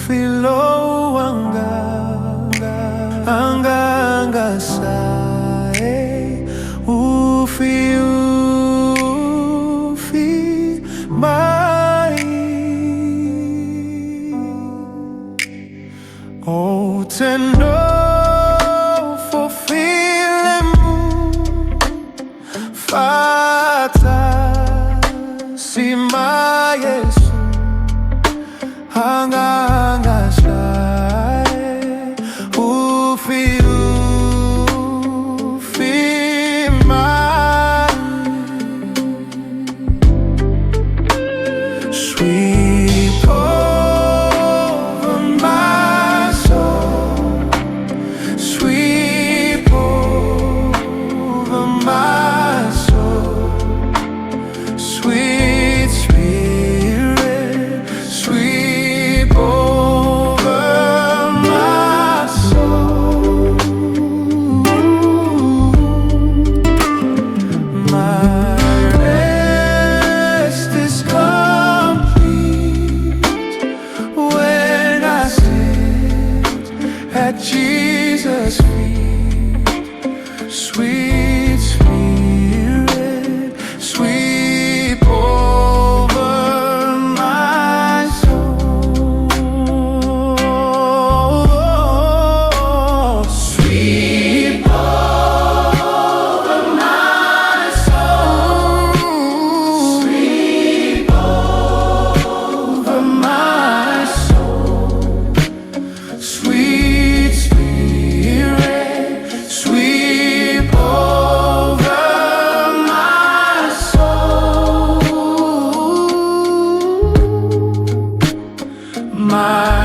Filo anga sae ufi mai o tendo fulfillemu fata si mai Yesu anga sae ufi mai sweep over my soul, sweep over my soul, sweet Spirit, sweep over my soul. My rest is complete when I sit at Jesus' feet. Sweet Spirit, sweep over my soul. Sweep over my soul. Sweep over my soul. Sweet Spirit, sweep over my soul. My